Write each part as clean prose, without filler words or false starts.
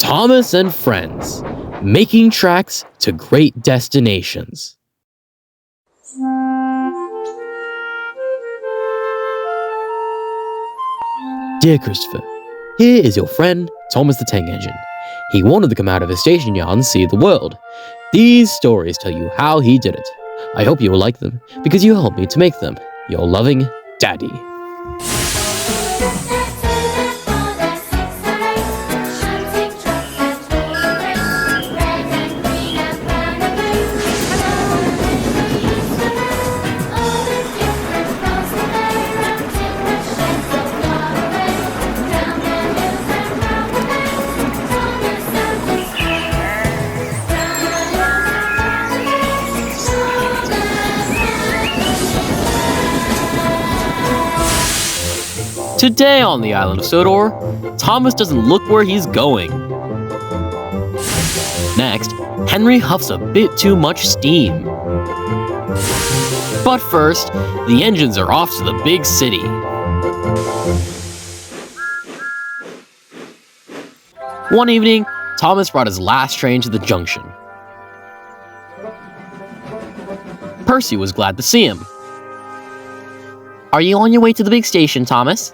Thomas and Friends, making tracks to great destinations. Dear Christopher, here is your friend, Thomas the Tank Engine. He wanted to come out of his station yard and see the world. These stories tell you how he did it. I hope you will like them, because you helped me to make them. Your loving, Daddy. Today on the island of Sodor, Thomas doesn't look where he's going. Next, Henry huffs a bit too much steam. But first, the engines are off to the big city. One evening, Thomas brought his last train to the junction. Percy was glad to see him. Are you on your way to the big station, Thomas?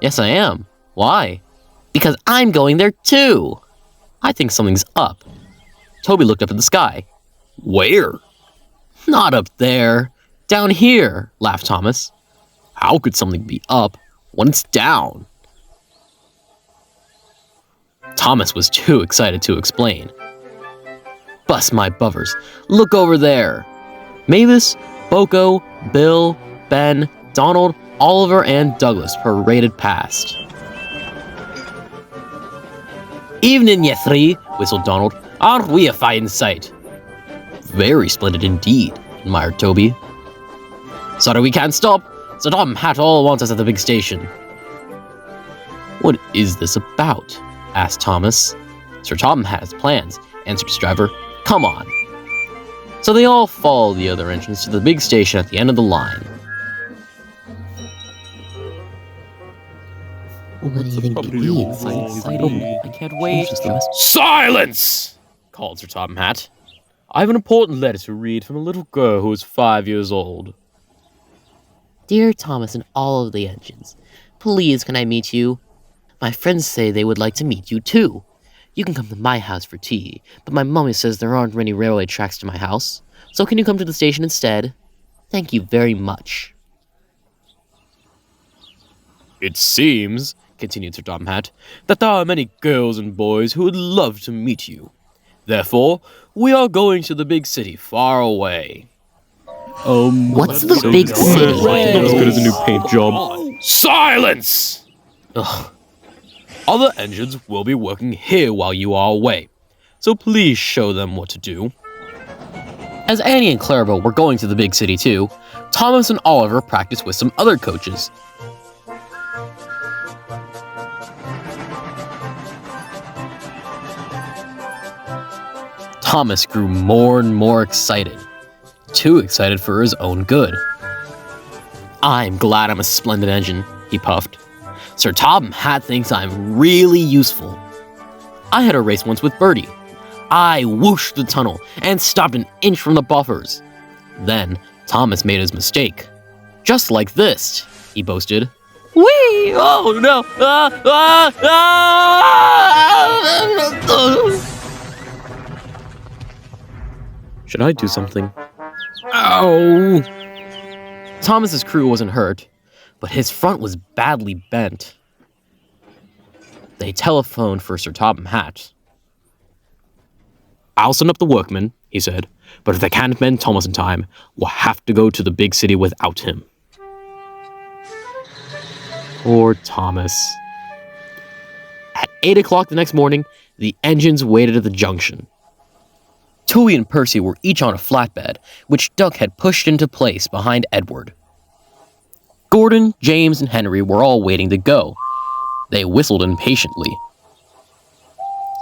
Yes, I am. Why? Because I'm going there too. I think something's up. Toby looked up at the sky. Where? Not up there. Down here, laughed Thomas. How could something be up when it's down? Thomas was too excited to explain. Bust my buffers. Look over there. Mavis, Boko, Bill, Ben, Donald, Oliver, and Douglas paraded past. Evening, ye three, whistled Donald. Aren't we a fine sight? Very splendid indeed, admired Toby. Sorry we can't stop. Sir Tom Hat all wants us at the big station. What is this about? Asked Thomas. Sir Tom has plans, answered his driver. Come on. So they all followed the other entrance to the big station at the end of the line. What do you think it means? Exciting. I can't wait. Silence! Called Sir Topham Hatt. I have an important letter to read from a little girl who is 5 years old. Dear Thomas and all of the engines, please can I meet you? My friends say they would like to meet you too. You can come to my house for tea, but my mommy says there aren't any railway tracks to my house. So can you come to the station instead? Thank you very much. It seems, continued Sir Topham Hatt, that there are many girls and boys who would love to meet you. Therefore, we are going to the big city far away. What's the big city? Not as good as a new paint job. Silence! Ugh. Other engines will be working here while you are away, so please show them what to do. As Annie and Clarabelle were going to the big city too, Thomas and Oliver practiced with some other coaches. Thomas grew more and more excited. Too excited for his own good. I'm glad I'm a splendid engine, he puffed. Sir Topham Hatt thinks I'm really useful. I had a race once with Bertie. I whooshed the tunnel and stopped an inch from the buffers. Then Thomas made his mistake. Just like this, he boasted. Whee! Oh no! Should I do something? Ow! Thomas's crew wasn't hurt, but his front was badly bent. They telephoned for Sir Topham Hatt. I'll send up the workmen, he said, but if they can't mend Thomas in time, we'll have to go to the big city without him. Poor Thomas. At 8 o'clock the next morning, the engines waited at the junction. Tui and Percy were each on a flatbed, which Duck had pushed into place behind Edward. Gordon, James, and Henry were all waiting to go. They whistled impatiently.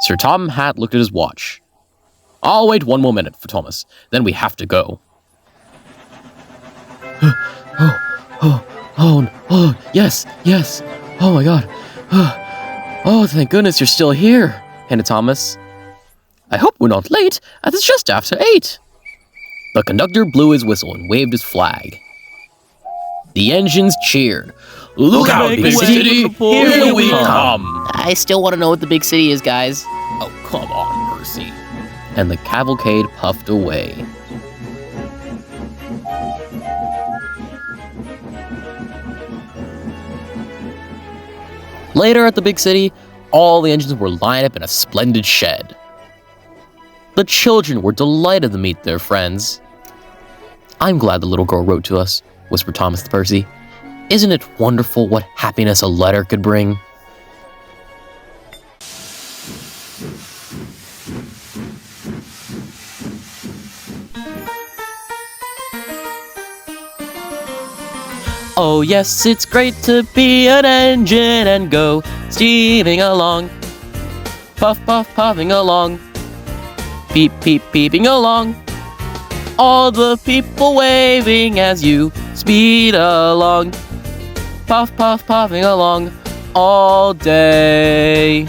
Sir Topham Hatt looked at his watch. I'll wait 1 more minute for Thomas, then we have to go. Yes, oh my god. Oh, thank goodness you're still here, panted Thomas. I hope we're not late, as it's just after 8. The conductor blew his whistle and waved his flag. The engines cheered. Look out, big city! Here we come! I still want to know what the big city is, guys. Oh, come on, Percy. And the cavalcade puffed away. Later at the big city, all the engines were lined up in a splendid shed. The children were delighted to meet their friends. I'm glad the little girl wrote to us, whispered Thomas to Percy. Isn't it wonderful what happiness a letter could bring? Oh yes, it's great to be an engine and go steaming along. Puff, puff, puffing along. Peep, peep, peeping along. All the people waving as you speed along. Puff, puff, puffing along all day.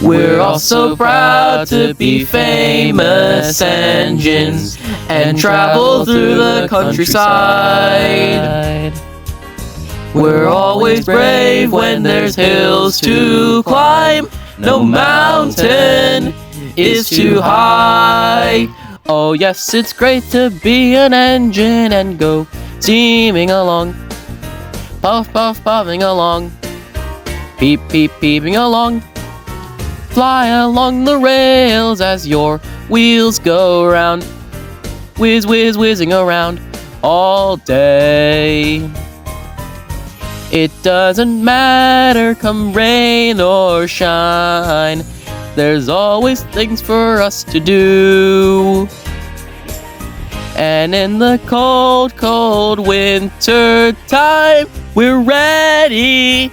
We're all so proud to be famous engines and travel through the countryside. We're always brave when there's hills to climb. No mountain is too high. Oh yes, it's great to be an engine and go steaming along. Puff, puff, puffing along. Peep, peep, peeping along. Fly along the rails as your wheels go round. Whiz, whiz, whizzing around all day. It doesn't matter come rain or shine. There's always things for us to do. And in the cold, cold winter time, we're ready.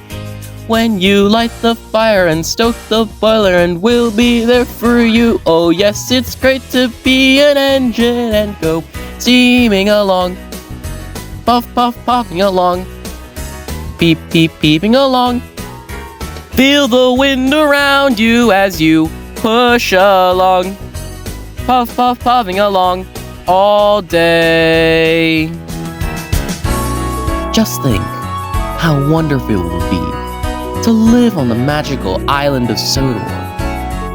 When you light the fire and stoke the boiler, and we'll be there for you. Oh yes, it's great to be an engine and go steaming along. Puff, puff, puffing along. Peep, peep, peeping along. Feel the wind around you as you push along. Puff, puff, puffing along all day. Just think how wonderful it would be to live on the magical island of Sodor,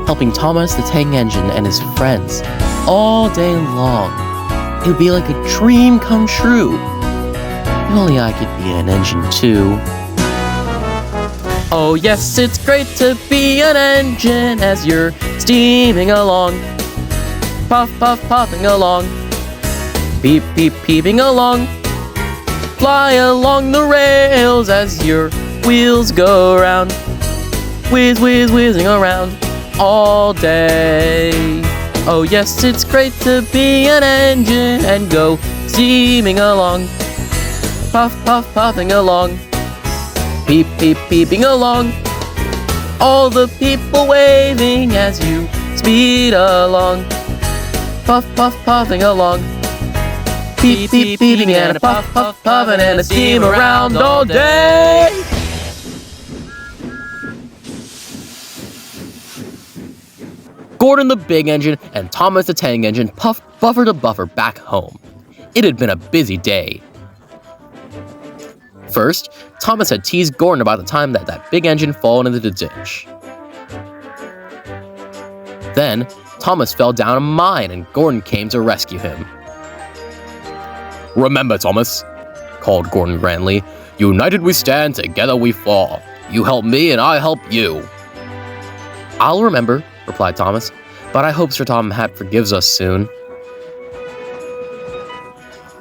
helping Thomas the Tank Engine and his friends all day long. It would be like a dream come true. If only I could be an engine too. Oh yes, it's great to be an engine as you're steaming along. Puff, puff, puffing along. Peep, peep, peeping along. Fly along the rails as your wheels go round. Whiz, whiz, whizzing around all day. Oh yes, it's great to be an engine and go steaming along. Puff, puff, puffing along. Peep, peep, peeping along. All the people waving as you speed along. Puff, puff, puffing along. Peep, peep, peeping and a puff, puff, puffing and a steam around all day. Gordon the Big Engine and Thomas the Tank Engine puffed buffer to buffer back home. It had been a busy day. First, Thomas had teased Gordon about the time that big engine fallen into the ditch. Then, Thomas fell down a mine and Gordon came to rescue him. Remember, Thomas, called Gordon grandly, united we stand, together we fall. You help me and I help you. I'll remember, replied Thomas, but I hope Sir Topham Hatt forgives us soon.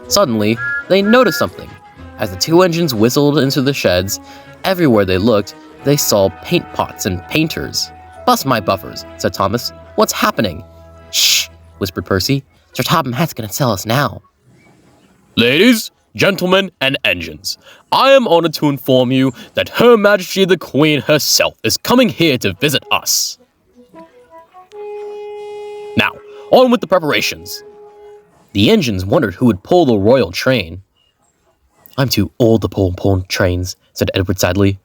Suddenly, they noticed something. As the two engines whistled into the sheds, everywhere they looked, they saw paint pots and painters. Bust my buffers, said Thomas. What's happening? Shh, whispered Percy. Sir Topham Hatt's gonna tell us now. Ladies, gentlemen, and engines, I am honored to inform you that Her Majesty the Queen herself is coming here to visit us. Now, on with the preparations. The engines wondered who would pull the royal train. I'm too old to pull trains, said Edward sadly.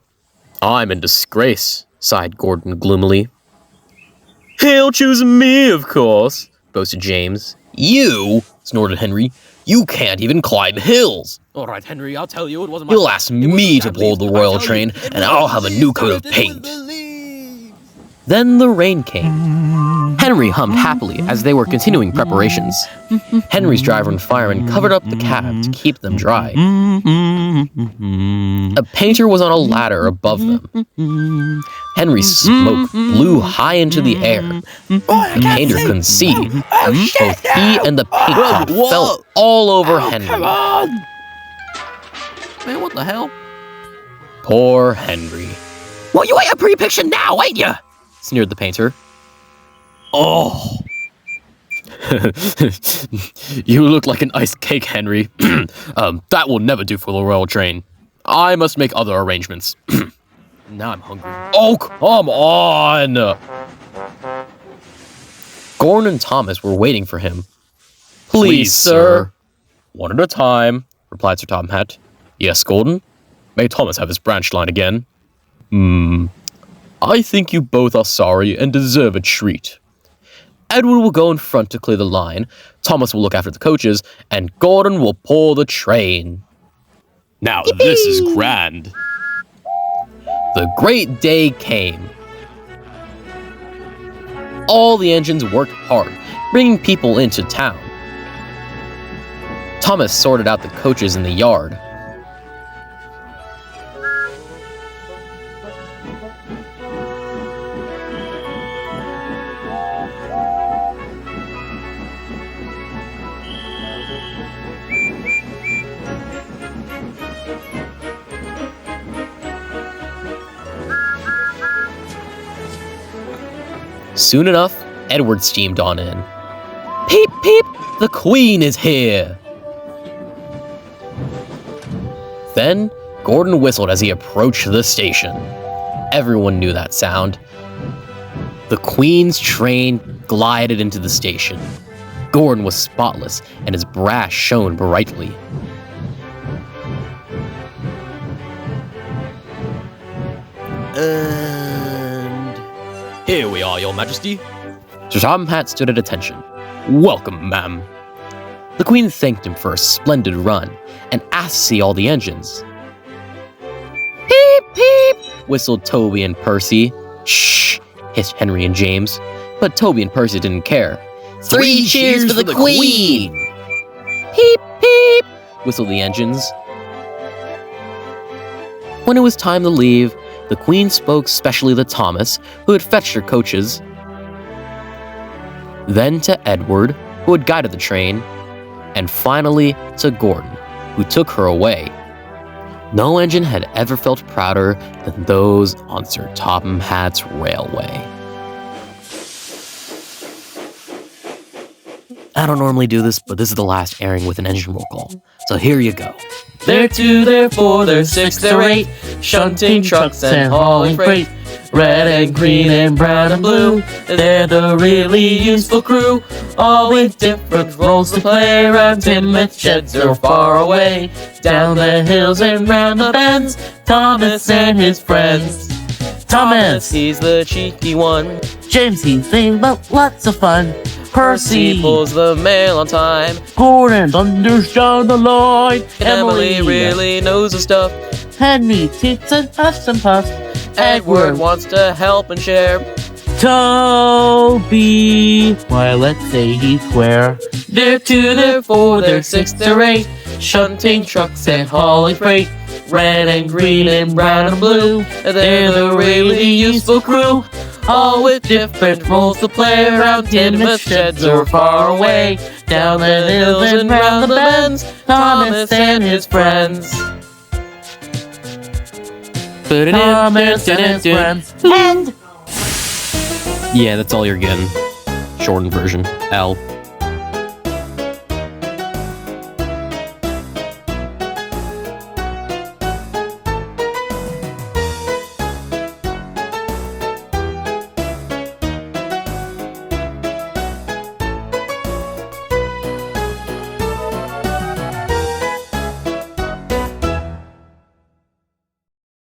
I'm in disgrace, sighed Gordon gloomily. He'll choose me, of course, boasted James. You? Snorted Henry. You can't even climb hills. All right, Henry, I'll tell you it wasn't my fault. You'll ask me to pull the royal train, and I'll have a new coat of paint. Then the rain came. Henry hummed happily as they were continuing preparations. Henry's driver and fireman covered up the cab to keep them dry. A painter was on a ladder above them. Henry's smoke blew high into the air. The painter couldn't see. Both he and the paint pot fell all over Henry. Come on! Man, what the hell? Poor Henry. Well, you ain't a pretty picture now, ain't ya? Sneered the painter. Oh. You look like an iced cake, Henry. That will never do for the royal train. I must make other arrangements. Now I'm hungry. Oh, come on! Gordon and Thomas were waiting for him. Please, sir. One at a time, replied Sir Topham Hatt. Yes, Gordon? May Thomas have his branch line again? I think you both are sorry and deserve a treat. Edward will go in front to clear the line, Thomas will look after the coaches, and Gordon will pull the train. Now this is grand. The great day came. All the engines worked hard, bringing people into town. Thomas sorted out the coaches in the yard. Soon enough, Edward steamed on in. Peep, peep, the Queen is here! Then, Gordon whistled as he approached the station. Everyone knew that sound. The Queen's train glided into the station. Gordon was spotless, and his brass shone brightly. Here we are, Your Majesty. Sir Topham Hatt stood at attention. Welcome, ma'am. The Queen thanked him for a splendid run and asked to see all the engines. Peep, peep, whistled Toby and Percy. Shh, hissed Henry and James. But Toby and Percy didn't care. Three cheers for the Queen! Peep, peep, whistled the engines. When it was time to leave, the Queen spoke specially to Thomas, who had fetched her coaches, then to Edward, who had guided the train, and finally to Gordon, who took her away. No engine had ever felt prouder than those on Sir Topham Hatt's railway. I don't normally do this, but this is the last airing with an engine roll call, so here you go. They're 2, they're 4, they're 6, they're 8, shunting trucks and hauling freight. Red and green and brown and blue, they're the really useful crew, all with different roles to play. Around timid sheds or far away, down the hills and round the bends, Thomas and his friends. Thomas, he's the cheeky one. James, he's thinking about lots of fun. Percy pulls the mail on time. Gordon thunders down the line. Emily really knows the stuff. Henry tits and puffs and puffs. Edward wants to help and share. Toby, why let's say he's square. They're 2, they're 4, they're 6, they're 8, shunting trucks and hauling freight. Red and green and brown and blue, they're the really useful crew, all with different roles to play. Around timid sheds or far away, down the hills and round the bends, Thomas and his friends. Thomas and his friends. And Yeah, that's all you're getting. Shortened version. L.